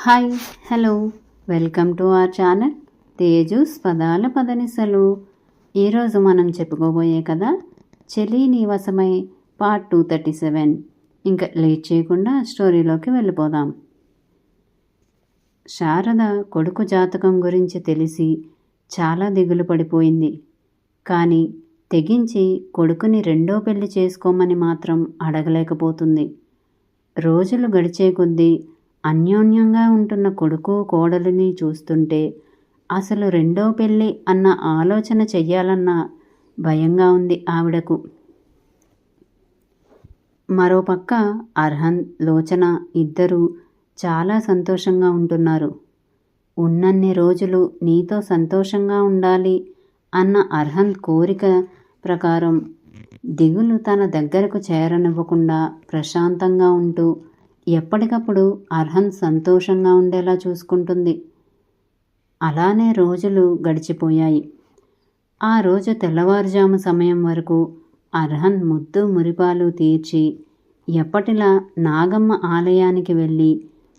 Hi hello welcome to our channel Teju's పదాల పదనిసలు. ఈరోజు మనం చెప్పుకోబోయే కథ చెలి నీవసమై పార్ట్ 237. ఇంకా లేట్ చేయకుండా స్టోరీలోకి వెళ్ళిపోదాం. శారద కొడుకు జాతకం గురించి తెలిసి చాలా దిగులు పడిపోయింది. కానీ తెగించి కొడుకుని రెండో పెళ్లి చేసుకోమని మాత్రం అడగలేకపోతుంది. రోజులు గడిచే కొద్దీ అన్యోన్యంగా ఉంటున్న కొడుకు కోడలిని చూస్తుంటే అసలు రెండో పెళ్ళి అన్న ఆలోచన చెయ్యాలన్న భయంగా ఉంది ఆవిడకు. మరోపక్క అర్హన్, లోచన ఇద్దరూ చాలా సంతోషంగా ఉంటున్నారు. ఉన్నన్ని రోజులు నీతో సంతోషంగా ఉండాలి అన్న అర్హన్ కోరిక ప్రకారం దిగులు తన దగ్గరకు చేరనివ్వకుండా ప్రశాంతంగా ఉంటూ ఎప్పటికప్పుడు అర్హన్ సంతోషంగా ఉండేలా చూసుకుంటుంది. అలానే రోజులు గడిచిపోయాయి. ఆ రోజు తెల్లవారుజాము సమయం వరకు అర్హన్ ముద్దు మురిపాలు తీర్చి ఎప్పటిలా నాగమ్మ ఆలయానికి వెళ్ళి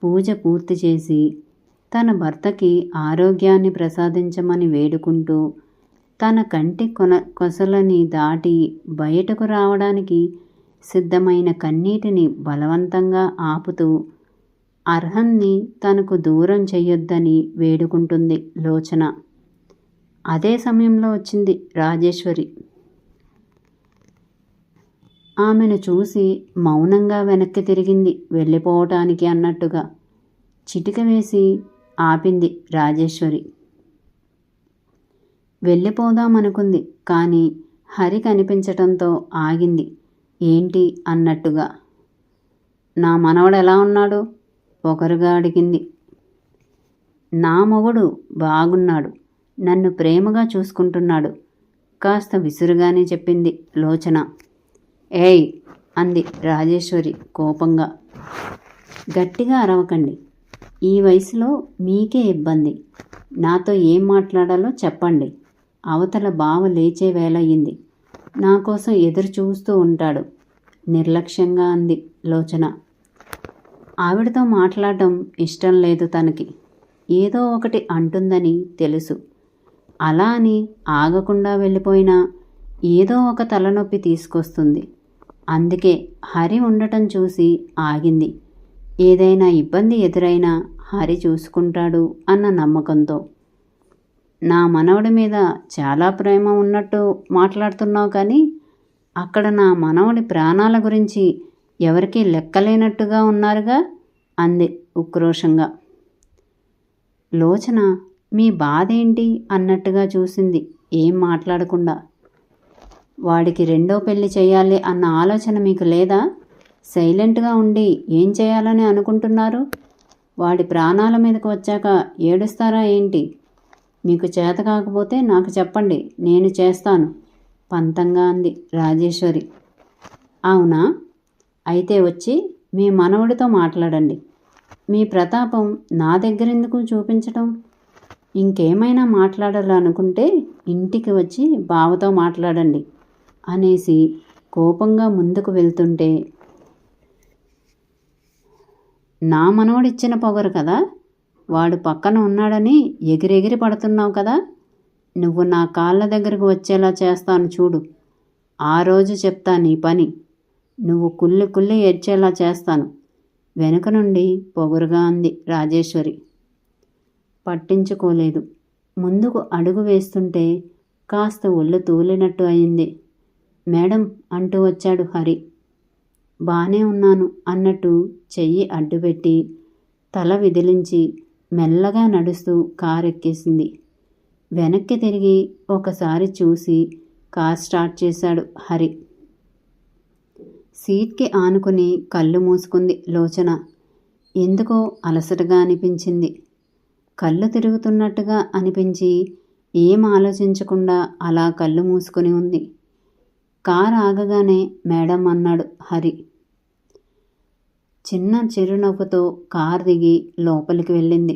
పూజ పూర్తి చేసి తన భర్తకి ఆరోగ్యాన్ని ప్రసాదించమని వేడుకుంటూ తన కంటి కొసలని దాటి బయటకు రావడానికి సిద్ధమైన కన్నీటిని బలవంతంగా ఆపుతూ అర్హన్ని తనకు దూరం చెయ్యొద్దని వేడుకుంటుంది లోచన. అదే సమయంలో వచ్చింది రాజేశ్వరి. ఆమెను చూసి మౌనంగా వెనక్కి తిరిగింది వెళ్ళిపోవటానికి అన్నట్టుగా. చిటిక వేసి ఆపింది రాజేశ్వరి. వెళ్ళిపోదామనుకుంది, కానీ హరి కనిపించటంతో ఆగింది. ఏంటి అన్నట్టుగా. నా మనవడు ఎలా ఉన్నాడు ఒకరుగా అడిగింది. నా మొగుడు బాగున్నాడు, నన్ను ప్రేమగా చూసుకుంటున్నాడు కాస్త విసురుగానే చెప్పింది లోచన. ఏయ్ అంది రాజేశ్వరి కోపంగా. గట్టిగా అరవకండి, ఈ వయసులో మీకే ఇబ్బంది. నాతో ఏం మాట్లాడాలో చెప్పండి. అవతల బావ లేచే వేళయింది, నా కోసం ఎదురు చూస్తూ ఉంటాడు నిర్లక్ష్యంగా అంది లోచన. ఆవిడతో మాట్లాడటం ఇష్టం లేదు తనకి. ఏదో ఒకటి అంటుందని తెలుసు. అలా అని ఆగకుండా వెళ్ళిపోయినా ఏదో ఒక తలనొప్పి తీసుకొస్తుంది. అందుకే హరి ఉండటం చూసి ఆగింది. ఏదైనా ఇబ్బంది ఎదురైనా హరి చూసుకుంటాడు అన్న నమ్మకంతో. నా మనవడి మీద చాలా ప్రేమ ఉన్నట్టు మాట్లాడుతున్నావు, కానీ అక్కడ నా మనవడి ప్రాణాల గురించి ఎవరికీ లెక్కలేనట్టుగా ఉన్నారుగా అంది ఉక్రోషంగా. లోచన మీ బాధేంటి అన్నట్టుగా చూసింది ఏం మాట్లాడకుండా. వాడికి రెండో పెళ్లి చేయాలి అన్న ఆలోచన మీకు లేదా? సైలెంట్గా ఉండి ఏం చేయాలని అనుకుంటున్నారు? వాడి ప్రాణాల మీదకు వచ్చాక ఏడుస్తారా ఏంటి? మీకు చేత కాకపోతే నాకు చెప్పండి, నేను చేస్తాను పంతంగా అంది రాజేశ్వరి. అవునా, అయితే వచ్చి మీ మనవడితో మాట్లాడండి. మీ ప్రతాపం నా దగ్గరెందుకు చూపించటం? ఇంకేమైనా మాట్లాడాలనుకుంటే ఇంటికి వచ్చి బావతో మాట్లాడండి అనేసి కోపంగా ముందుకు వెళ్తుంటే, నా మనవడిచ్చిన పొగరు కదా, వాడు పక్కన ఉన్నాడని ఎగిరెగిరి పడుతున్నావు కదా. నువ్వు నా కాళ్ళ దగ్గరకు వచ్చేలా చేస్తాను చూడు. ఆ రోజు చెప్తా నీ పని. నువ్వు కుళ్ళి కుళ్ళి ఏడ్చేలా చేస్తాను వెనుక నుండి పొగరుగా అంది రాజేశ్వరి. పట్టించుకోలేదు. ముందుకు అడుగు వేస్తుంటే కాస్త ఒళ్ళు తూలినట్టు అయింది. మేడం అంటూ వచ్చాడు హరి. బానే ఉన్నాను అన్నట్టు చెయ్యి అడ్డుపెట్టి తల విదిలించి మెల్లగా నడుస్తూ కారెక్కేసింది. వెనక్కి తిరిగి ఒకసారి చూసి కార్ స్టార్ట్ చేశాడు హరి. సీట్కి ఆనుకుని కళ్ళు మూసుకుంది లోచన. ఎందుకో అలసటగా అనిపించింది. కళ్ళు తిరుగుతున్నట్టుగా అనిపించి ఏం ఆలోచించకుండా అలా కళ్ళు మూసుకొని ఉంది. కార్ ఆగగానే మేడం అన్నాడు హరి. చిన్న చిరునవ్వుతో కార్ దిగి లోపలికి వెళ్ళింది.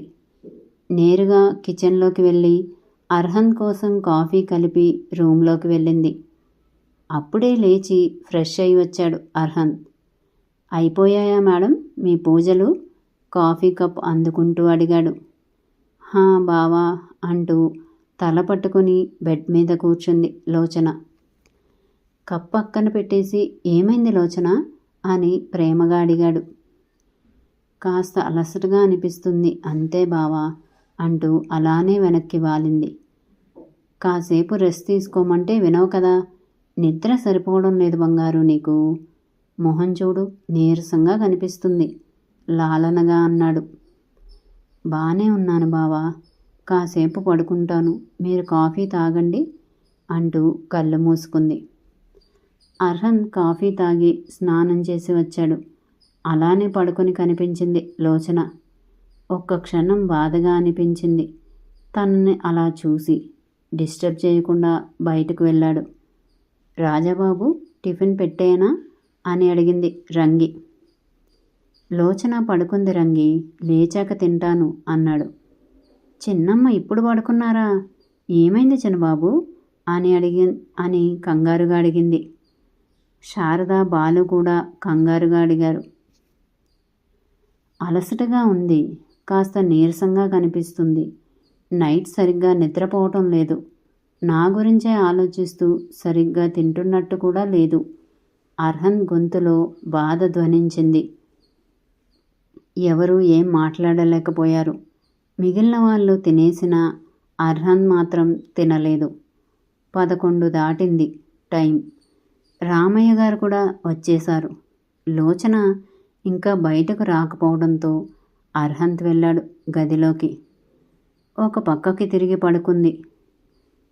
నేరుగా కిచెన్లోకి వెళ్ళి అర్హన్ కోసం కాఫీ కలిపి రూమ్లోకి వెళ్ళింది. అప్పుడే లేచి ఫ్రెష్ అయి వచ్చాడు అర్హన్. అయిపోయాయా మేడం మీ పూజలు? కాఫీ కప్ అందుకుంటూ అడిగాడు. హా బావా అంటూ తల పట్టుకుని బెడ్ మీద కూర్చుంది లోచన. కప్ పక్కన పెట్టేసి ఏమైంది లోచన అని ప్రేమగా అడిగాడు. కాస్త అలసటగా అనిపిస్తుంది అంతే బావా అంటూ అలానే వెనక్కి వాలింది. కాసేపు రెస్ట్ తీసుకోమంటే వినవు కదా, నిద్ర సరిపోవడం లేదు బంగారు నీకు. మొహం చూడు నీరసంగా కనిపిస్తుంది లాలనగా అన్నాడు. బానే ఉన్నాను బావా, కాసేపు పడుకుంటాను, మీరు కాఫీ తాగండి అంటూ కళ్ళు మూసుకుంది. అర్హన్ కాఫీ తాగి స్నానం చేసి వచ్చాడు. అలానే పడుకొని కనిపించింది లోచన. ఒక్క క్షణం బాధగా అనిపించింది తనని అలా చూసి. డిస్టర్బ్ చేయకుండా బయటకు వెళ్ళాడు. రాజాబాబు టిఫిన్ పెట్టేనా అని అడిగింది రంగి. లోచన పడుకుంది రంగి, లేచాక తింటాను అన్నాడు. చిన్నమ్మ ఇప్పుడు పడుకున్నారా, ఏమైంది చిన్నబాబు అని కంగారుగా అడిగింది. శారద బాలు కూడా కంగారుగా అడిగారు. అలసటగా ఉంది, కాస్త నీరసంగా కనిపిస్తుంది, నైట్ సరిగ్గా నిద్రపోవటం లేదు, నా గురించే ఆలోచిస్తూ సరిగ్గా తింటున్నట్టు కూడా లేదు. అర్హన్ గొంతులో బాధ ధ్వనించింది. ఎవరూ ఏం మాట్లాడలేకపోయారు. మిగిలిన వాళ్ళు తినేసినా అర్హన్ మాత్రం తినలేదు. 11 దాటింది టైం. రామయ్య గారు కూడా వచ్చేశారు. లోచన ఇంకా బయటకు రాకపోవడంతో అర్హంత్ వెళ్ళాడు గదిలోకి. ఒక పక్కకి తిరిగి పడుకుంది.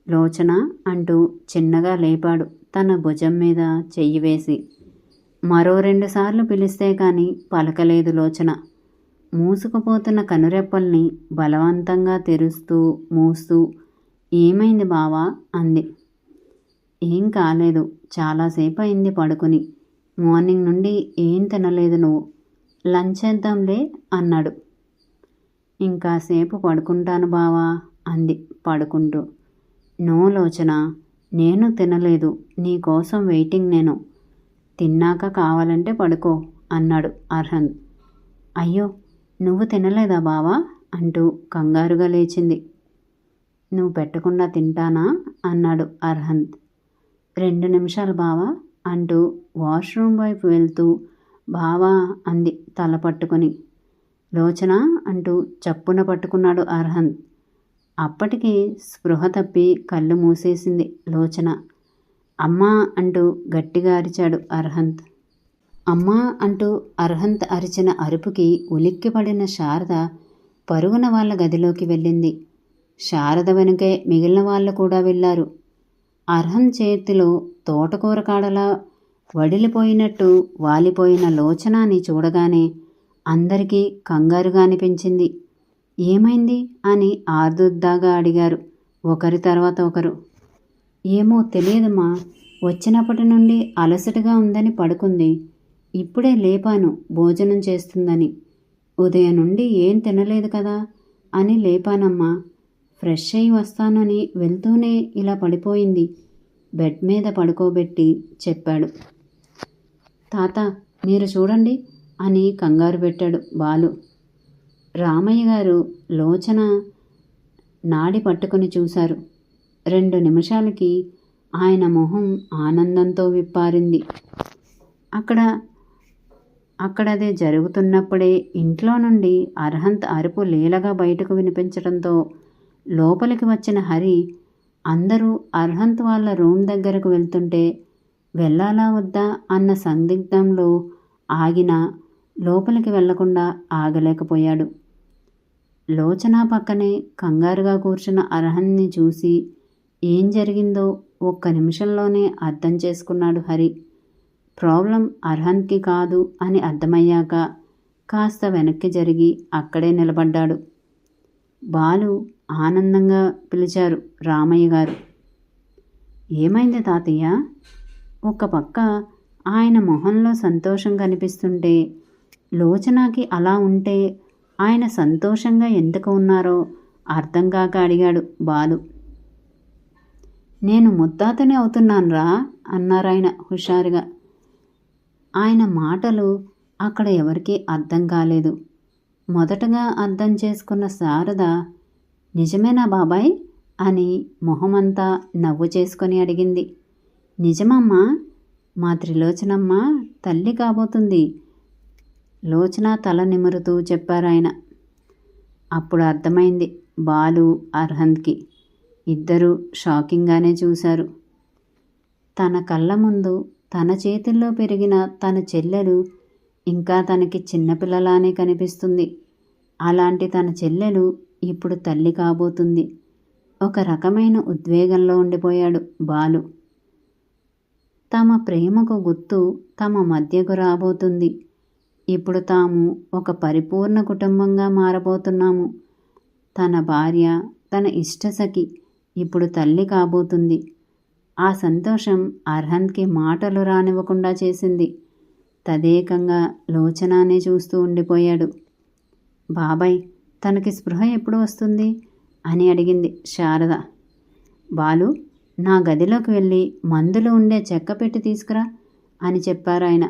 లోచన అంటూ చిన్నగా లేపాడు తన భుజం మీద చెయ్యి వేసి. మరో 2 సార్లు పిలిస్తే కానీ పలకలేదు లోచన. మూసుకుపోతున్న కనురెప్పల్ని బలవంతంగా తెరుస్తూ మూస్తూ ఏమైంది బావా అంది. ఏం కాలేదు, చాలాసేపు అయింది పడుకుని, మార్నింగ్ నుండి ఏం తినలేదు నువ్వు, లంచ్ చేద్దాంలే అన్నాడు. ఇంకాసేపు పడుకుంటాను బావా అంది పడుకుంటూ. నో లోచన, నేను తినలేదు, నీకోసం వెయిటింగ్ నేను, తిన్నాక కావాలంటే పడుకో అన్నాడు అర్హన్. అయ్యో నువ్వు తినలేదా బావా అంటూ కంగారుగా లేచింది. నువ్వు పెట్టకుండా తింటానా అన్నాడు అర్హంత్. 2 నిమిషాలు బావా అంటూ వాష్రూమ్ వైపు వెళ్తూ బావా అంది తల పట్టుకుని. లోచన అంటూ చప్పున పట్టుకున్నాడు అర్హంత్. అప్పటికి స్పృహ తప్పి కళ్ళు మూసేసింది లోచన. అమ్మా అంటూ గట్టిగా అరిచాడు అర్హంత్. అమ్మా అంటూ అర్హంత్ అరిచిన అరుపుకి ఉలిక్కిపడిన శారద పరుగున వాళ్ళ గదిలోకి వెళ్ళింది. శారద వెనుకే మిగిలిన వాళ్ళు కూడా వెళ్ళారు. అర్హంత్ చేతిలో తోటకూర కాడలా వడిలిపోయినట్టు వాలిపోయిన లోచనాని చూడగానే అందరికీ కంగారుగా అనిపించింది. ఏమైంది అని ఆర్దుర్దాగా అడిగారు ఒకరి తర్వాత ఒకరు. ఏమో తెలియదమ్మా, వచ్చినప్పటి నుండి అలసటగా ఉందని పడుకుంది, ఇప్పుడే లేపాను భోజనం చేస్తుందని, ఉదయం నుండి ఏం తినలేదు కదా అని లేపానమ్మా, ఫ్రెష్ అయి వస్తానని వెళ్తూనే ఇలా పడిపోయింది, బెడ్ మీద పడుకోబెట్టి చెప్పాడు. తాత మీరు చూడండి అని కంగారు పెట్టాడు బాలు. రామయ్య గారు లోచన నాడి పట్టుకుని చూశారు. 2 నిమిషాలకి ఆయన మొహం ఆనందంతో విప్పారింది. అక్కడదే జరుగుతున్నప్పుడే ఇంట్లో నుండి అర్హంత్ అరుపు లీలగా బయటకు వినిపించడంతో లోపలికి వచ్చిన హరి అందరూ అర్హంత్ వాళ్ళ రూమ్ దగ్గరకు వెళ్తుంటే వెళ్ళాలా వద్దా అన్న సందిగ్ధంలో ఆగినా లోపలికి వెళ్లకుండా ఆగలేకపోయాడు. లోచన పక్కనే కంగారుగా కూర్చున్న అర్హన్ని చూసి ఏం జరిగిందో ఒక్క నిమిషంలోనే అర్థం చేసుకున్నాడు హరి. ప్రాబ్లం అర్హన్కి కాదు అని అర్థమయ్యాక కాస్త వెనక్కి జరిగి అక్కడే నిలబడ్డాడు. బాలు ఆనందంగా పిలిచారు రామయ్య గారు. ఏమైంది తాతయ్య? ఒక పక్క ఆయన మొహంలో సంతోషం కనిపిస్తుంటే లోచనకి అలా ఉంటే ఆయన సంతోషంగా ఎందుకు ఉన్నారో అర్థం కాక అడిగాడు బాలు. నేను ముత్తాతనే అవుతున్నానురా అన్నారాయన హుషారుగా. ఆయన మాటలు అక్కడ ఎవరికీ అర్థం కాలేదు. మొదటగా అర్థం చేసుకున్న శారద, నిజమేనా బాబాయ్ అని మొహమంతా నవ్వు చేసుకొని అడిగింది. నిజమమ్మా, మా త్రిలోచనమ్మ తల్లి కాబోతుంది, లోచన తల నిమురుతూ చెప్పారాయన. అప్పుడు అర్థమైంది బాలు అర్హంత్కి. ఇద్దరూ షాకింగ్గానే చూశారు. తన కళ్ళ ముందు తన చేతుల్లో పెరిగిన తన చెల్లెలు ఇంకా తనకి చిన్నపిల్లలానే కనిపిస్తుంది. అలాంటి తన చెల్లెలు ఇప్పుడు తల్లి కాబోతుంది. ఒక రకమైన ఉద్వేగంలో ఉండిపోయాడు బాలు. తమ ప్రేమకు గుర్తు తమ మధ్యకు రాబోతుంది. ఇప్పుడు తాము ఒక పరిపూర్ణ కుటుంబంగా మారబోతున్నాము. తన భార్య, తన ఇష్టసఖి ఇప్పుడు తల్లి కాబోతుంది. ఆ సంతోషం అర్హంత్కి మాటలు రానివ్వకుండా చేసింది. తదేకంగా లోచనానే చూస్తూ ఉండిపోయాడు. బాబాయ్, తనకి స్పృహ ఎప్పుడు వస్తుంది అని అడిగింది శారద. బాలు, నా గదిలోకి వెళ్ళి మందులు ఉండే చెక్క పెట్టి తీసుకురా అని చెప్పారాయన.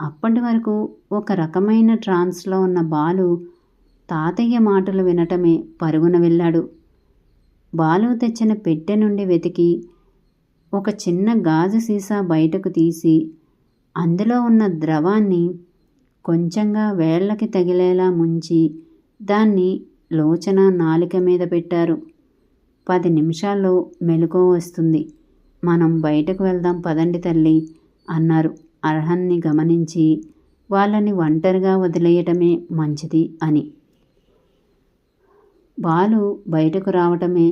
అప్పటి వరకు ఒక రకమైన ట్రాన్స్లో ఉన్న బాలు తాతయ్య మాటలు వినటమే పరుగున వెళ్ళాడు. బాలు తెచ్చిన పెట్టె నుండి వెతికి ఒక చిన్న గాజు సీసా బయటకు తీసి అందులో ఉన్న ద్రవాన్ని కొంచెంగా వేళ్ళకి తగిలేలా ముంచి దాన్ని లోచన నాలిక మీద పెట్టారు. 10 నిమిషాల్లో మెలకువ వస్తుంది, మనం బయటకు వెళ్దాం పదండి తల్లి అన్నారు అర్హన్ని గమనించి, వాళ్ళని ఒంటరిగా వదిలేయటమే మంచిది అని. బాలు బయటకు రావటమే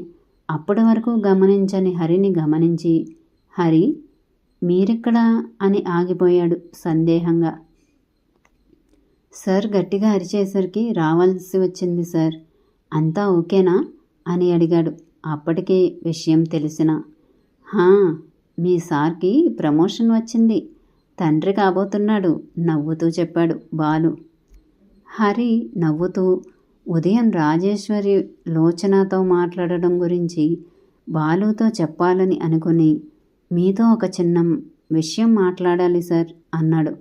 అప్పటి వరకు గమనించని హరిని గమనించి, హరి, మీరెక్కడా అని ఆగిపోయాడు సందేహంగా. సార్ గట్టిగా అరిచేసరికి రావాల్సి వచ్చింది సార్, అంతా ఓకేనా అని అడిగాడు. అప్పటికే విషయం తెలిసిన. హా, మీ సార్కి ప్రమోషన్ వచ్చింది, తండ్రి కాబోతున్నాడు నవ్వుతూ చెప్పాడు బాలు. హరి నవ్వుతూ ఉదయం రాజేశ్వరి లోచనతో మాట్లాడడం గురించి బాలుతో చెప్పాలని అనుకుని, మీతో ఒక చిన్న విషయం మాట్లాడాలి సార్ అన్నాడు.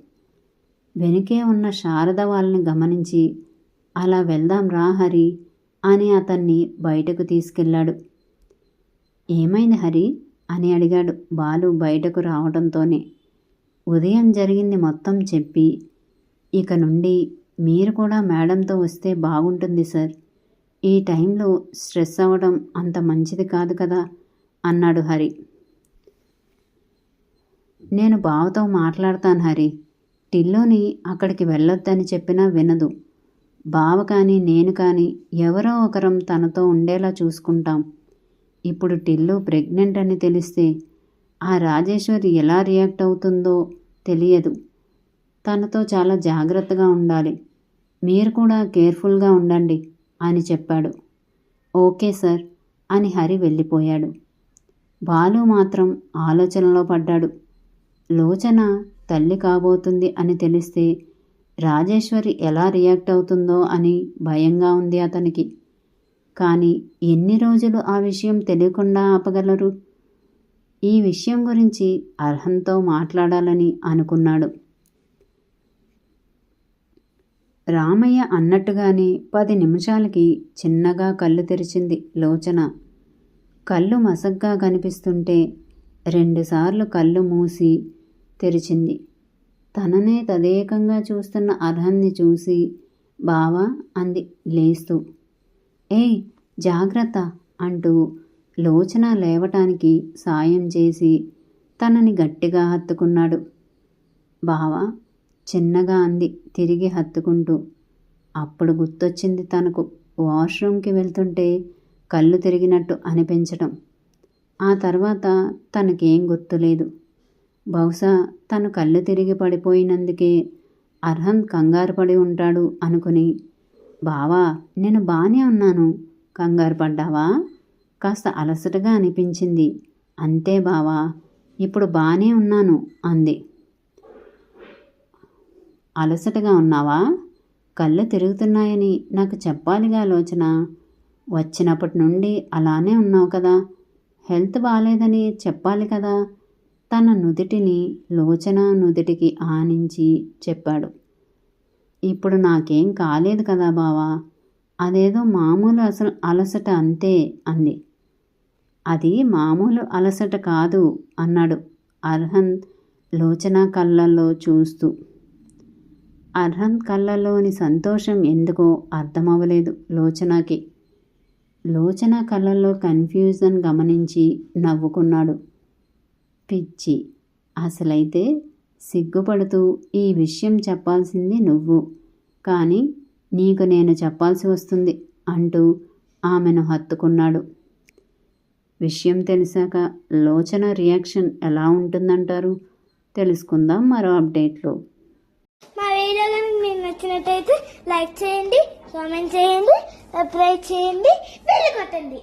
వెనుకే ఉన్న శారద వాళ్ళని గమనించి, అలా వెళ్దాం రా హరి అని అతన్ని బయటకు తీసుకెళ్ళాడు. ఏమైంది హరి అని అడిగాడు బాలు బయటకు రావడంతోనే. ఉదయం జరిగింది మొత్తం చెప్పి, ఇక నుండి మీరు కూడా మేడంతో వస్తే బాగుంటుంది సార్, ఈ టైంలో స్ట్రెస్ అవ్వడం అంత మంచిది కాదు కదా అన్నాడు హరి. నేను బావతో మాట్లాడతాను హరి, టిల్లుని అక్కడికి వెళ్ళొద్దని చెప్పినా వినదు. బావ కానీ నేను కానీ ఎవరో ఒకరం తనతో ఉండేలా చూసుకుంటాం. ఇప్పుడు టిల్లు ప్రెగ్నెంట్ అని తెలిస్తే ఆ రాజేశ్వరి ఎలా రియాక్ట్ అవుతుందో తెలియదు. తనతో చాలా జాగ్రత్తగా ఉండాలి, మీరు కూడా కేర్ఫుల్గా ఉండండి అని చెప్పాడు. ఓకే సార్ అని హరి వెళ్ళిపోయాడు. బాలు మాత్రం ఆలోచనలో పడ్డాడు. లోచన తల్లి కాబోతుంది అని తెలిస్తే రాజేశ్వరి ఎలా రియాక్ట్ అవుతుందో అని భయంగా ఉంది అతనికి. కానీ ఎన్ని రోజులు ఆ విషయం తెలియకుండా ఆపగలరు? ఈ విషయం గురించి అర్హంతో మాట్లాడాలని అనుకున్నాడు. రామయ్య అన్నట్టుగానే 10 నిమిషాలకి చిన్నగా కళ్ళు తెరిచింది లోచన. కళ్ళు మసగ్గా కనిపిస్తుంటే 2 సార్లు కళ్ళు మూసి తెరిచింది. తననే తదేకంగా చూస్తున్న అర్హన్ని చూసి, బావా అంది లేస్తూ. ఏయ్ జాగ్రత్త అంటూ లోచన లేవటానికి సాయం చేసి తనని గట్టిగా హత్తుకున్నాడు. బావా చిన్నగా అంది తిరిగి హత్తుకుంటూ. అప్పుడు గుర్తొచ్చింది తనకు వాష్రూమ్కి వెళ్తుంటే కళ్ళు తిరిగినట్టు అనిపించటం. ఆ తర్వాత తనకేం గుర్తులేదు. బహుశా తను కళ్ళు తిరిగి పడిపోయినందుకే అర్హన్ కంగారు పడి ఉంటాడు అనుకుని, బావా నేను బానే ఉన్నాను, కంగారు పడ్డావా? కాస్త అలసటగా అనిపించింది అంతే బావా, ఇప్పుడు బానే ఉన్నాను అంది. అలసటగా ఉన్నావా? కళ్ళు తిరుగుతున్నాయని నాకు చెప్పాలిగా లోచన, వచ్చినప్పటి నుండి అలానే ఉన్నావు కదా, హెల్త్ బాగాలేదని చెప్పాలి కదా. తన నుదిటిని లోచన నుదిటికి ఆనించి చెప్పాడు. ఇప్పుడు నాకేం కాలేదు కదా బావా, అదేదో మామూలు అలసట అంతే అంది. అది మామూలు అలసట కాదు అన్నాడు అర్హంత్ లోచన కళ్ళల్లో చూస్తూ. అర్హంత్ కళ్ళల్లోని సంతోషం ఎందుకో అర్థమవ్వలేదు లోచనకి. లోచన కళ్ళల్లో కన్ఫ్యూజన్ గమనించి నవ్వుకున్నాడు. పిచ్చి, అసలైతే సిగ్గుపడుతూ ఈ విషయం చెప్పాల్సింది నువ్వు, కానీ నీకు నేను చెప్పాల్సి వస్తుంది అంటూ ఆమెను హత్తుకున్నాడు. విషయం తెలిసాక లోచన రియాక్షన్ ఎలా ఉంటుందంటారు? తెలుసుకుందాం మరో అప్డేట్లో. మా వీడియో కనుక మీకు నచ్చినట్టయితే లైక్ చేయండి, కామెంట్ చేయండి, సబ్స్క్రైబ్ చేయండి, బెల్ కొట్టండి.